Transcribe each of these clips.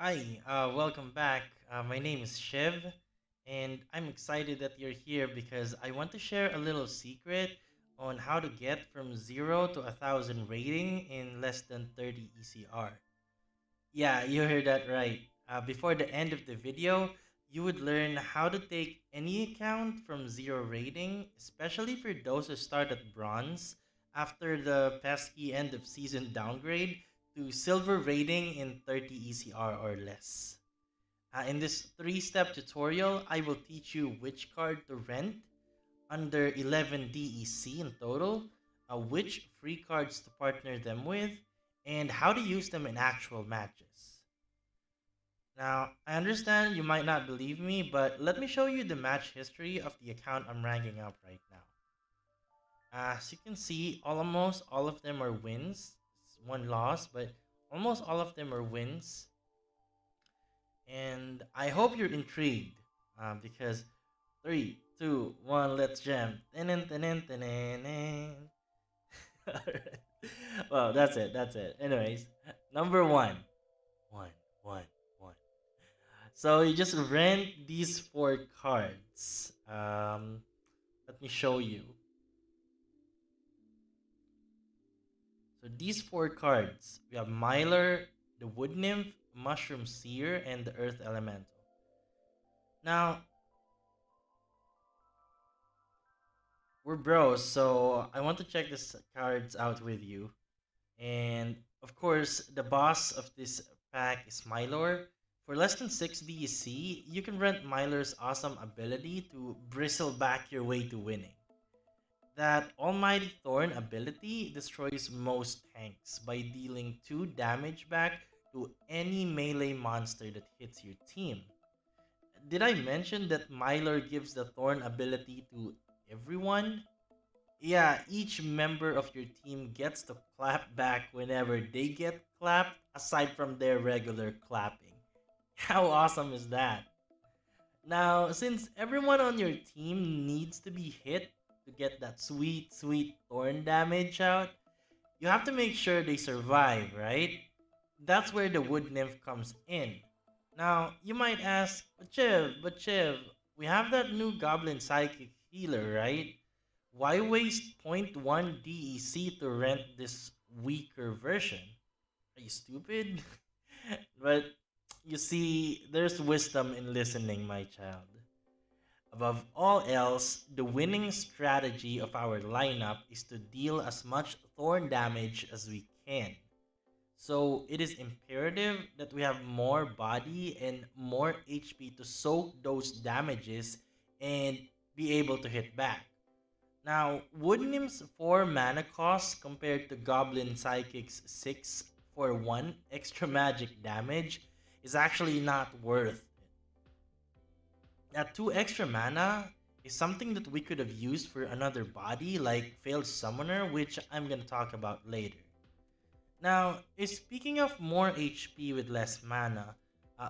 Hi, welcome back. My name is Shiv, and I'm excited that you're here because I want to share a little secret on how to get from 0 to 1,000 rating in less than 30 ECR. Yeah, you heard that right. Before the end of the video, you would learn how to take any account from 0 rating, especially for those who start at bronze after the pesky end of season downgrade to silver rating in 30 ECR or less. In this three-step tutorial, I will teach you which card to rent under 11 DEC in total, which free cards to partner them with, and how to use them in actual matches. Now, I understand you might not believe me, but let me show you the match history of the account I'm ranking up right now. As you can see, almost all of them are wins. It's one loss, but almost all of them are wins. And I hope you're intrigued because three, two, one, let's jam. Alright. Well, that's it. That's it. Anyways, number one, one, one, one. So you just rent these four cards. Let me show you. So these four cards, we have Myler, the Wood Nymph, Mushroom Seer, and the Earth Elemental. Now, we're bros, so I want to check these cards out with you. And of course, the boss of this pack is Mylor. For less than 6 DEC, you can rent Myler's awesome ability to bristle back your way to winning. That Almighty Thorn ability destroys most tanks by dealing 2 damage back to any melee monster that hits your team. Did I mention that Myler gives the Thorn ability to everyone? Yeah, each member of your team gets to clap back whenever they get clapped, aside from their regular clapping. How awesome is that? Now, since everyone on your team needs to be hit to get that sweet, sweet thorn damage out, you have to make sure they survive, right? That's where the Wood Nymph comes in. Now, you might ask, but Chiv, we have that new Goblin Psychic Healer, right? Why waste point 0.1 DEC to rent this weaker version? Are you stupid? But you see, there's wisdom in listening, my child. Above all else, the winning strategy of our lineup is to deal as much thorn damage as we can. So it is imperative that we have more body and more HP to soak those damages and be able to hit back. Now, Wood Nymph's 4 mana cost compared to Goblin Psychic's 6 for 1 extra magic damage is actually not worth it. That 2 extra mana is something that we could have used for another body like Failed Summoner, which I'm gonna talk about later. Now, speaking of more HP with less mana,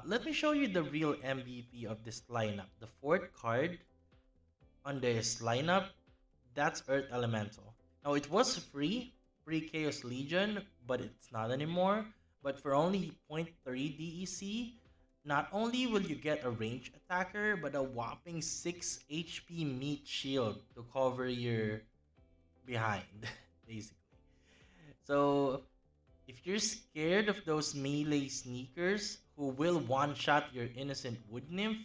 let me show you the real MVP of this lineup. The fourth card on this lineup, that's Earth Elemental. Now, it was free, Chaos Legion, but it's not anymore. But for only zero point 0.3 DEC, not only will you get a range attacker, but a whopping 6 HP meat shield to cover your behind, basically. So, if you're scared of those melee sneakers who will one-shot your innocent Wood Nymph,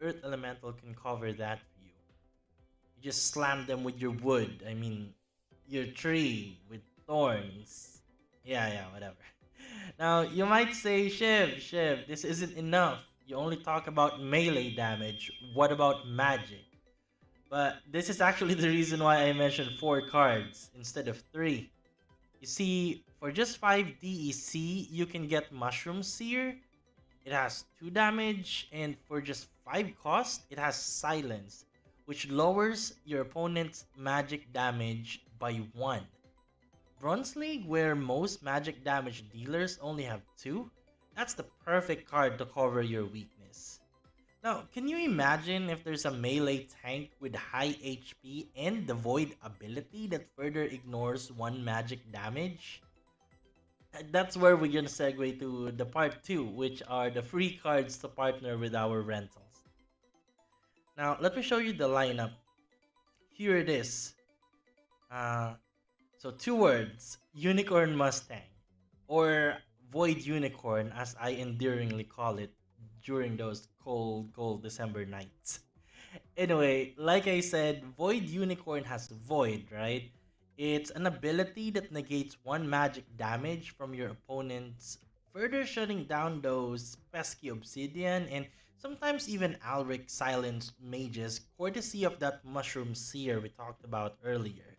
Earth Elemental can cover that for you. You just slam them with your wood. I mean, your tree with thorns. Yeah, whatever. Now, you might say, Shiv, this isn't enough. You only talk about melee damage. What about magic? But this is actually the reason why I mentioned 4 cards instead of 3. You see, for just 5 DEC, you can get Mushroom Seer. It has 2 damage, and for just 5 cost, it has Silence, which lowers your opponent's magic damage by 1. Bronze League, where most magic damage dealers only have 2, that's the perfect card to cover your weakness. Now, can you imagine if there's a melee tank with high HP and the Void ability that further ignores 1 magic damage? That's where we're gonna segue to the part two, which are the free cards to partner with our rentals. Now, let me show you the lineup. Here it is. Uh, so two words: Unicorn Mustang, or Void Unicorn, as I endearingly call it during those cold, cold December nights. Anyway, like I said, Void Unicorn has Void, right? It's an ability that negates one magic damage from your opponents, further shutting down those pesky Obsidian and sometimes even Alric Silence mages, courtesy of that Mushroom Seer we talked about earlier.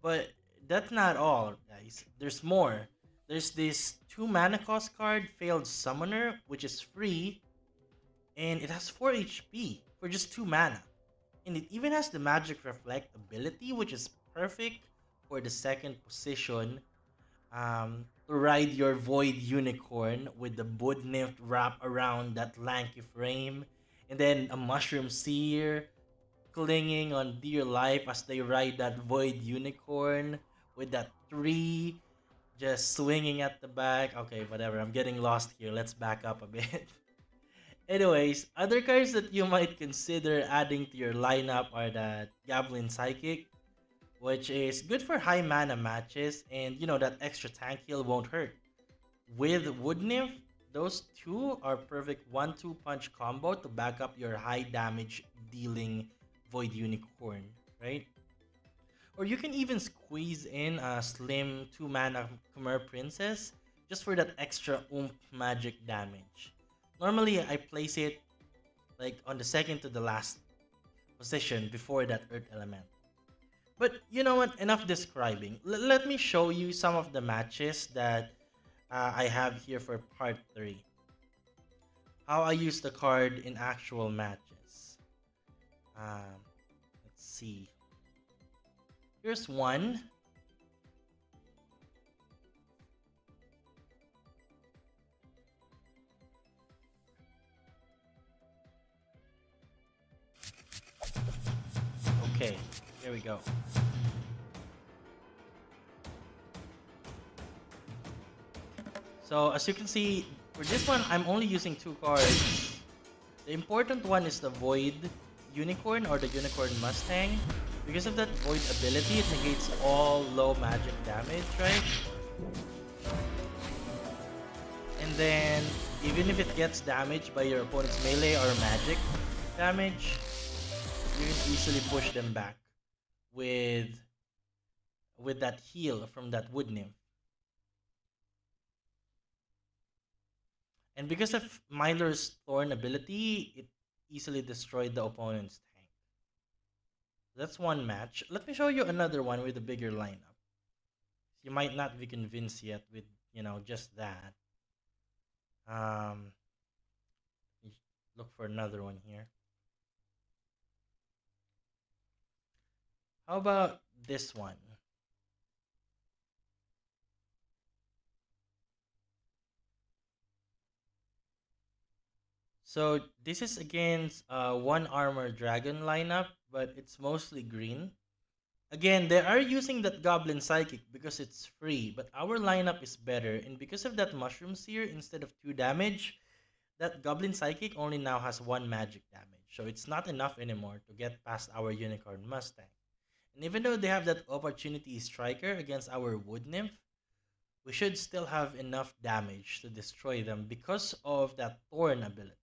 But that's not all, guys. There's more. There's this 2 mana cost card, Failed Summoner, which is free, and it has 4 HP for just 2 mana. And it even has the Magic Reflect ability, which is perfect for the second position, to ride your Void Unicorn with the Wood Nymph wrap around that lanky frame, and then a Mushroom Seer clinging on dear life as they ride that Void Unicorn with that tree just swinging at the back. Okay, whatever. I'm getting lost here. Let's back up a bit. Anyways, other cards that you might consider adding to your lineup are the Goblin Psychic, which is good for high mana matches, and that extra tank heal won't hurt. With Wood Nymph, those two are perfect 1-2 punch combo to back up your high damage dealing Void Unicorn, right? Or you can even squeeze in a slim 2 mana Khmer Princess just for that extra oomph magic damage. Normally, I place it like on the second to the last position before that Earth Element. But you know what? Enough describing. Let me show you some of the matches that I have here for part 3. How I use the card in actual matches. Um, let's see. Here's one. Okay, here we go. So as you can see, for this one, I'm only using 2 cards. The important one is the Void Unicorn or the Unicorn Mustang. Because of that Void ability, it negates all low magic damage, right? And then, even if it gets damaged by your opponent's melee or magic damage, you can easily push them back with that heal from that Wood Nymph. And because of Myler's Thorn ability, it easily destroyed the opponent's tank. That's one match. Let me show you another one with a bigger lineup. You might not be convinced yet with, just that. Um, look for another one here. How about this one? So this is against one armor dragon lineup, but it's mostly green. Again, they are using that Goblin Psychic because it's free, but our lineup is better, and because of that Mushroom Seer, instead of 2 damage, that Goblin Psychic only now has 1 magic damage, so it's not enough anymore to get past our Unicorn Mustang. And even though they have that Opportunity Striker against our Wood Nymph, we should still have enough damage to destroy them because of that Thorn ability,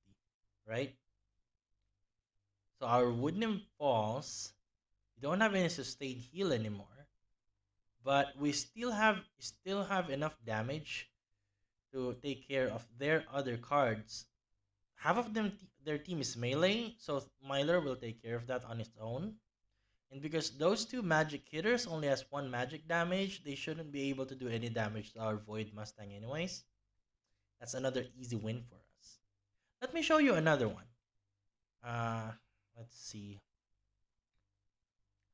right? So our Wood Nymph falls. We don't have any sustained heal anymore, but we still have enough damage to take care of their other cards. Half of them, their team is melee, so Myler will take care of that on his own. And because those 2 magic hitters only has 1 magic damage, they shouldn't be able to do any damage to our Void Mustang anyways. That's another easy win for us. Let me show you another one. Uh, let's see.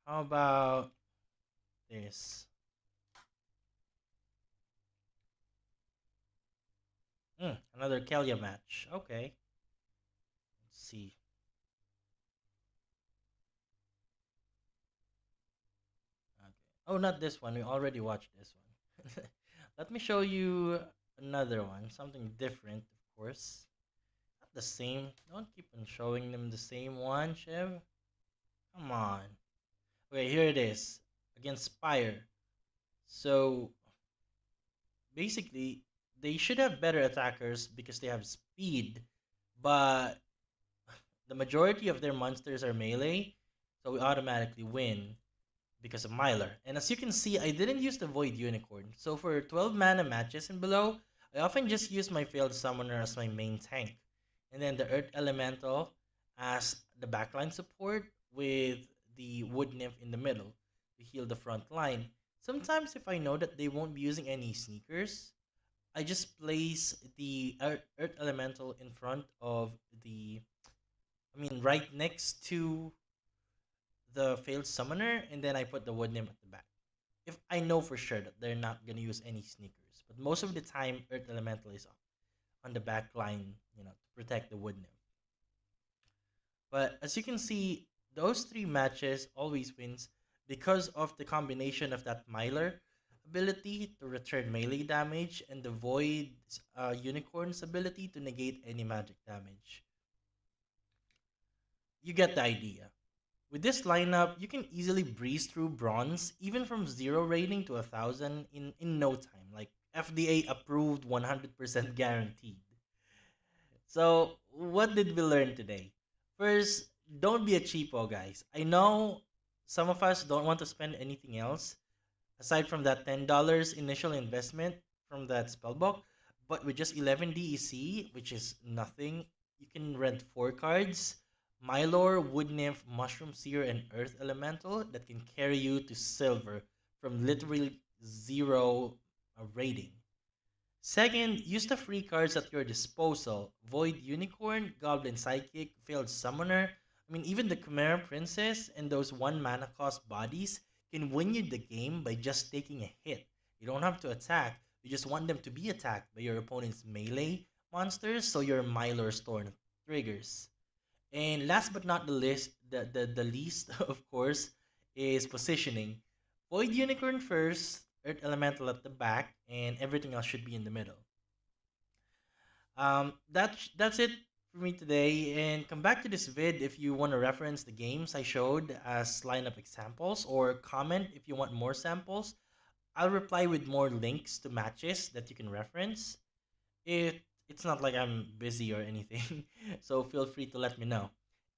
How about this? Another Kelia match. Okay. Let's see. Okay. Oh, not this one. We already watched this one. Let me show you another one, something different, of course. Not the same. Don't keep on showing them the same one, Shiv. Come on. Okay, here it is. Against Spire. So basically, they should have better attackers because they have speed, but the majority of their monsters are melee, so we automatically win because of Mylar. And as you can see, I didn't use the Void Unicorn. So for 12 mana matches and below, I often just use my Failed Summoner as my main tank. And then the Earth Elemental as the backline support with the Wood Nymph in the middle to heal the front line. Sometimes if I know that they won't be using any sneakers, I just place the Earth Elemental in front of right next to the failed summoner, and then I put the wood nymph at the back. If I know for sure that they're not gonna use any sneakers, but most of the time, Earth Elemental is on the back line, to protect the wood nymph. But as you can see, those three matches always wins because of the combination of that Mylar ability to return melee damage and the Void Unicorn's ability to negate any magic damage. You get the idea. With this lineup, you can easily breeze through bronze, even from 0 rating to 1,000 in no time. Like FDA approved 100% guaranteed. So, what did we learn today? First, don't be a cheapo, guys. I know some of us don't want to spend anything else aside from that $10 initial investment from that spellbook, but with just 11 DEC, which is nothing, you can rent 4 cards, Mylor, Wood Nymph, Mushroom Seer, and Earth Elemental that can carry you to silver from literally 0 rating. Second, use the free cards at your disposal. Void Unicorn, Goblin Psychic, Failed Summoner. Even the Chimera Princess and those 1 mana cost bodies can win you the game by just taking a hit. You don't have to attack, you just want them to be attacked by your opponent's melee monsters so your Mylor Storm triggers. And last but not the least, the least, of course, is positioning. Void Unicorn first, Earth Elemental at the back, and everything else should be in the middle. That's it for me today. And come back to this vid if you want to reference the games I showed as lineup examples, or comment if you want more samples. I'll reply with more links to matches that you can reference. It's not like I'm busy or anything, so feel free to let me know.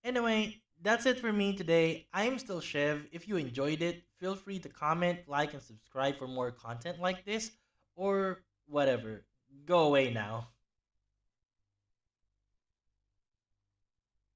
Anyway, that's it for me today. I'm still Chev. If you enjoyed it, feel free to comment, like, and subscribe for more content like this, or whatever. Go away now.